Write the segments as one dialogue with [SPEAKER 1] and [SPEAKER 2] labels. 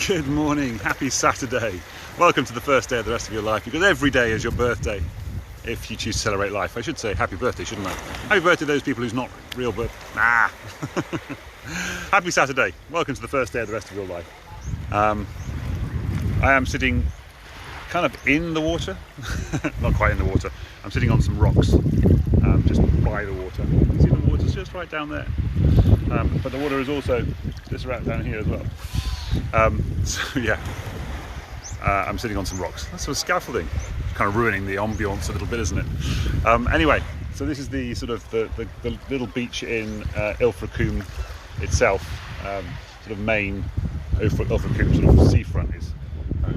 [SPEAKER 1] Good morning, happy Saturday. Welcome to the first day of the rest of your life, because every day is your birthday if you choose to celebrate life. I should say happy birthday, shouldn't I? Happy birthday to those people who's not real birth. Happy Saturday. Welcome to the first day of the rest of your life. I am sitting kind of in the water, not quite in the water. I'm sitting on some rocks, just by the water. You can see the water's just right down there, but the water is also just right down here as well. So yeah, I'm sitting on some rocks. That's sort of scaffolding, kind of ruining the ambience a little bit, isn't it? Anyway, so this is the sort of the little beach in Ilfracombe itself. Sort of main Ilfracombe sort of seafront is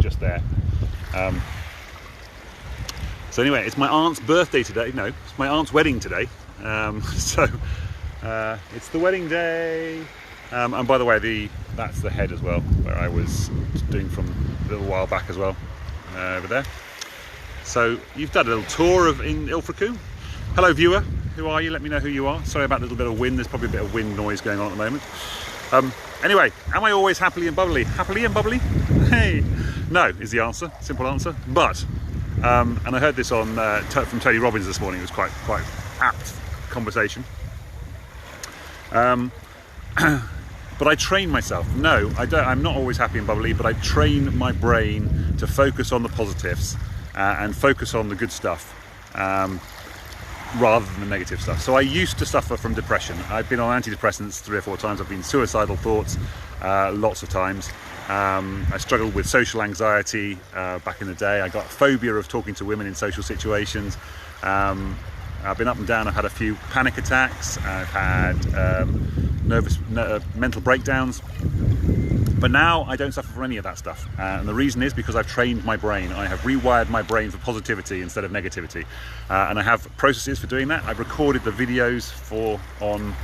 [SPEAKER 1] just there. So anyway, it's my aunt's birthday today. No, it's my aunt's wedding today. So it's the wedding day. And by the way, that's the head as well, where I was doing from a little while back as well, over there. So you've done a little tour in Ilfracombe. Hello viewer, who are you? Let me know who you are. Sorry about a little bit of wind, there's probably a bit of wind noise going on at the moment. Anyway, am I always happily and bubbly? Happily and bubbly? Hey! No, is the answer, simple answer. But, and I heard this on from Tony Robbins this morning, it was quite apt conversation. But I train myself. No, I'm not always happy and bubbly, but I train my brain to focus on the positives and focus on the good stuff rather than the negative stuff. So I used to suffer from depression. I've been on antidepressants 3 or 4 times. I've been suicidal thoughts lots of times. I struggled with social anxiety back in the day. I got a phobia of talking to women in social situations. I've been up and down. I've had a few panic attacks. I've had mental breakdowns. But now I don't suffer from any of that stuff. And the reason is because I've trained my brain. I have rewired my brain for positivity instead of negativity. And I have processes for doing that. I've recorded the videos on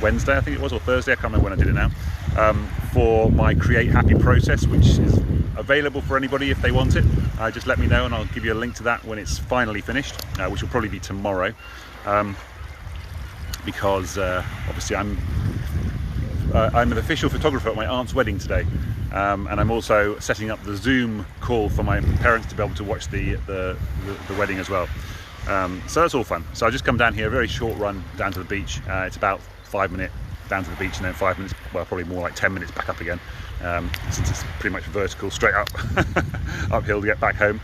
[SPEAKER 1] Wednesday, I think it was, or Thursday, I can't remember when I did it now, for my Create Happy process, which is available for anybody if they want it. Just let me know and I'll give you a link to that when it's finally finished, which will probably be tomorrow, because obviously I'm an official photographer at my aunt's wedding today, and I'm also setting up the Zoom call for my parents to be able to watch the wedding as well. So that's all fun. So I just come down here, a very short run down to the beach. It's about 5 minutes down to the beach and then 5 minutes, well, probably more like 10 minutes back up again, since it's pretty much vertical straight up uphill to get back home.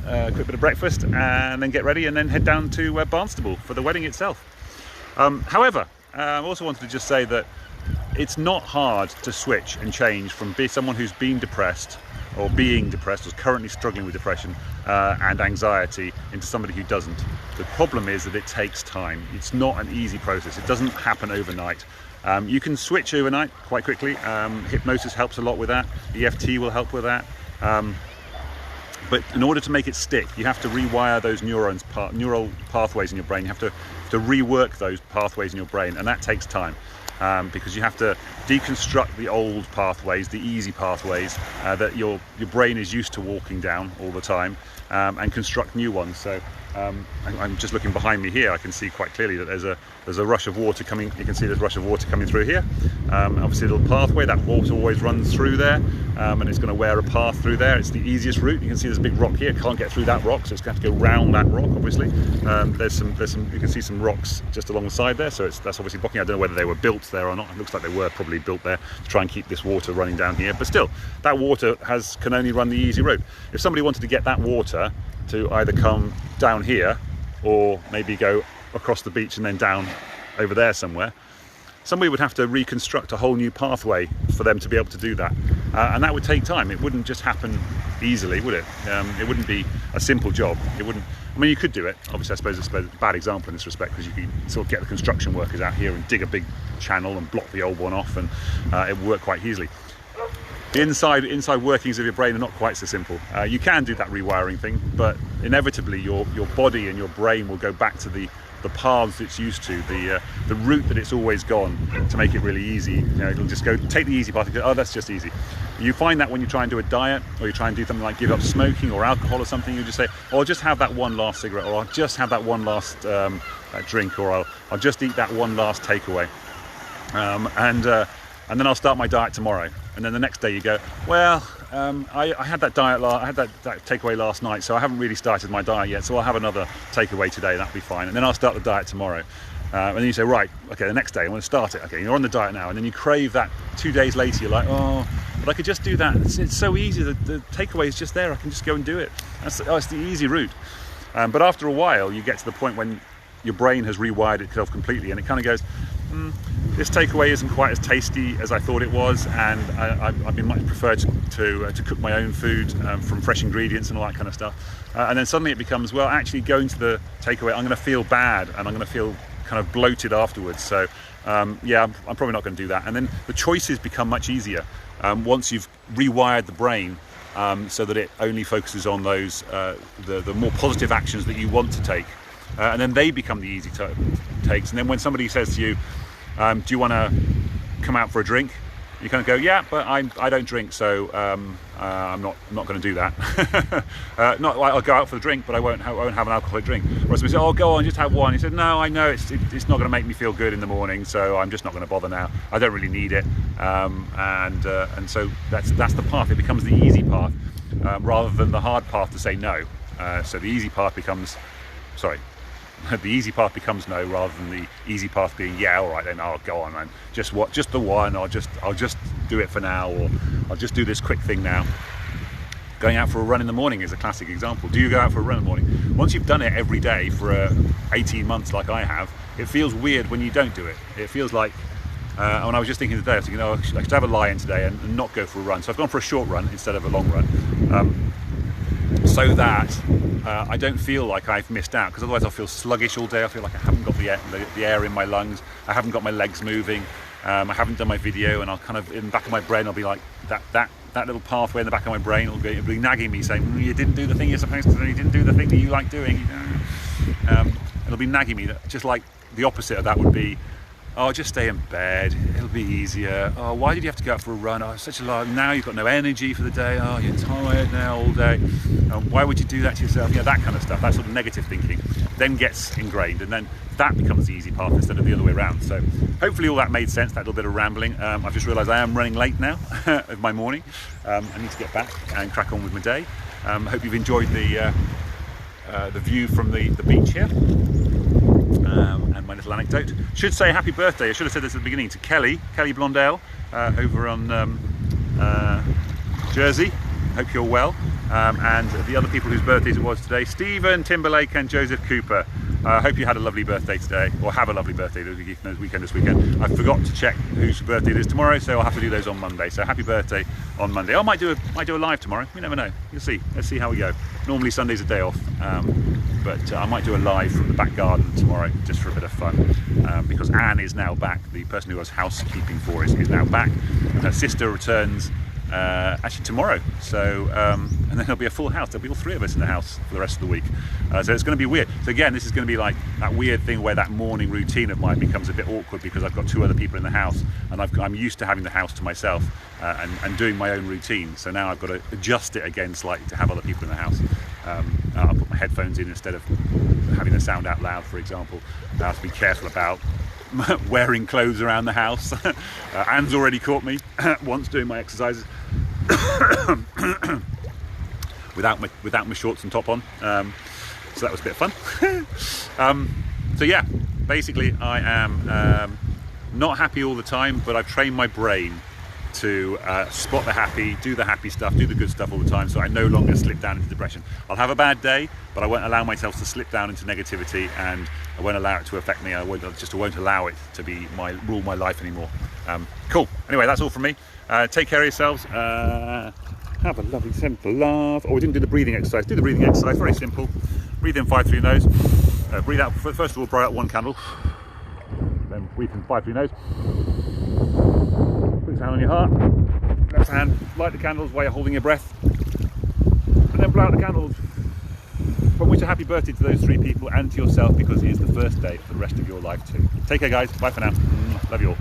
[SPEAKER 1] Quick bit of breakfast and then get ready and then head down to Barnstable for the wedding itself. However, I also wanted to just say that it's not hard to switch and change from someone who's been depressed or being depressed, or is currently struggling with depression and anxiety, into somebody who doesn't. The problem is that it takes time. It's not an easy process. It doesn't happen overnight. You can switch overnight quite quickly. Hypnosis helps a lot with that. EFT will help with that. But in order to make it stick, you have to rewire those neural pathways in your brain. You have to rework those pathways in your brain, and that takes time. Because you have to deconstruct the old pathways, the easy pathways that your brain is used to walking down all the time, and construct new ones. So I'm just looking behind me here. I can see quite clearly that there's a rush of water coming. You can see there's a rush of water coming through here. Obviously, a little pathway. That water always runs through there, and it's going to wear a path through there. It's the easiest route. You can see there's a big rock here. Can't get through that rock, so it's going to have to go round that rock. Obviously, there's some. You can see some rocks just along the side there. So that's obviously blocking. I don't know whether they were built there or not. It looks like they were probably built there to try and keep this water running down here. But still, that water can only run the easy route. If somebody wanted to get that water to either come down here or maybe go across the beach and then down over there somewhere, somebody would have to reconstruct a whole new pathway for them to be able to do that, and that would take time. It wouldn't just happen easily, would it? It wouldn't be a simple job. It wouldn't. I mean, you could do it. Obviously, I suppose it's a bad example in this respect, because you can sort of get the construction workers out here and dig a big channel and block the old one off, and it would work quite easily. The inside workings of your brain are not quite so simple. You can do that rewiring thing, but inevitably your body and your brain will go back to the paths it's used to, the route that it's always gone, to make it really easy. You know, it'll just go take the easy path and go, oh, that's just easy. You find that when you try and do a diet, or you try and do something like give up smoking or alcohol or something, you just say, oh, I'll just have that one last cigarette, or I'll just have that one last drink, or I'll just eat that one last takeaway. and then I'll start my diet tomorrow. And then the next day you go, well, I had that takeaway last night, so I haven't really started my diet yet, so I'll have another takeaway today, that'll be fine, and then I'll start the diet tomorrow. And then you say, right, okay, the next day I want to start it. Okay, you're on the diet now, and then you crave that 2 days later. You're like, oh, but I could just do that. It's so easy. The takeaway is just there. I can just go and do it. It's the easy route. But after a while, you get to the point when your brain has rewired itself completely, and it kind of goes, this takeaway isn't quite as tasty as I thought it was, and I'd be much prefer to cook my own food from fresh ingredients and all that kind of stuff. And then suddenly it becomes, well, actually going to the takeaway, I'm going to feel bad, and I'm going to feel kind of bloated afterwards. So yeah, I'm probably not going to do that. And then the choices become much easier once you've rewired the brain so that it only focuses on those the more positive actions that you want to take, and then they become the easy takes. And then when somebody says to you, do you want to come out for a drink? You kind of go, yeah, but I don't drink, so I'm not going to do that. I'll go out for the drink, but I won't have an alcoholic drink. Or somebody said, oh, go on, just have one. He said, no, I know it's not going to make me feel good in the morning, so I'm just not going to bother now. I don't really need it, and so that's the path. It becomes the easy path rather than the hard path to say no. So the easy path becomes, the easy path becomes no, rather than the easy path being, yeah, all right then, I'll go on, man. Just the one. I'll just do it for now, or I'll just do this quick thing now. Going out for a run in the morning is a classic example. Do you go out for a run in the morning? Once you've done it every day for 18 months like I have, it feels weird when you don't do it. It feels like, when I was just thinking today, I was thinking, oh, I should have a lie-in today and not go for a run. So I've gone for a short run instead of a long run. So that I don't feel like I've missed out, because otherwise I'll feel sluggish all day. I feel like I haven't got the air in my lungs, I haven't got my legs moving, I haven't done my video, and I'll kind of, in the back of my brain, I'll be like, that little pathway in the back of my brain will be nagging me, saying, you didn't do the thing you're supposed to do, you didn't do the thing that you like doing. It'll be nagging me. Just like the opposite of that would be, oh, just stay in bed, it'll be easier. Oh, why did you have to go out for a run? Oh, it's such a lot. Now you've got no energy for the day. Oh, you're tired now all day. Why would you do that to yourself? Yeah, that kind of stuff, that sort of negative thinking then gets ingrained, and then that becomes the easy path instead of the other way around. So hopefully all that made sense, that little bit of rambling. I've just realised I am running late now of my morning. I need to get back and crack on with my day. Hope you've enjoyed the view from the beach here. And my little anecdote. Should say happy birthday, I should have said this at the beginning, to Kellie Blondale over on Jersey. Hope you're well. And the other people whose birthdays it was today, Stephen Timberlake and Joseph Cooper. I hope you had a lovely birthday today, or have a lovely birthday this weekend. I forgot to check whose birthday it is tomorrow, so I'll have to do those on Monday. So happy birthday on Monday. I might do a live tomorrow. You never know. You'll see. Let's see how we go. Normally Sunday's a day off, but I might do a live from the back garden tomorrow, just for a bit of fun, because Anne is now back. The person who was housekeeping for us is now back, and her sister returns actually tomorrow. So and then there'll be a full house. There'll be all three of us in the house for the rest of the week. So it's going to be weird. So again, this is going to be like that weird thing where that morning routine of mine becomes a bit awkward, because I've got two other people in the house, and I'm used to having the house to myself and doing my own routine. So now I've got to adjust it again slightly to have other people in the house. I'll put my headphones in instead of having the sound out loud, for example. I have to be careful about wearing clothes around the house. Anne's already caught me once doing my exercises without my shorts and top on, so that was a bit of fun. So yeah, basically I am not happy all the time, but I've trained my brain to spot the happy, do the happy stuff, do the good stuff all the time, so I no longer slip down into depression. I'll have a bad day, but I won't allow myself to slip down into negativity, and I won't allow it to affect me. I won't allow it to be rule my life anymore. Cool. Anyway, that's all from me. Take care of yourselves. Have a lovely simple laugh. Oh, we didn't do the breathing exercise. Do the breathing exercise, very simple. Breathe in 5 through your nose. Breathe out, first of all, blow out one candle. Then breathe in 5 through your nose. Put your hand on your heart. Left hand, light the candles while you're holding your breath. And then blow out the candles. From which a happy birthday to those three people and to yourself, because it is the first day for the rest of your life too. Take care, guys. Bye for now. Love you all.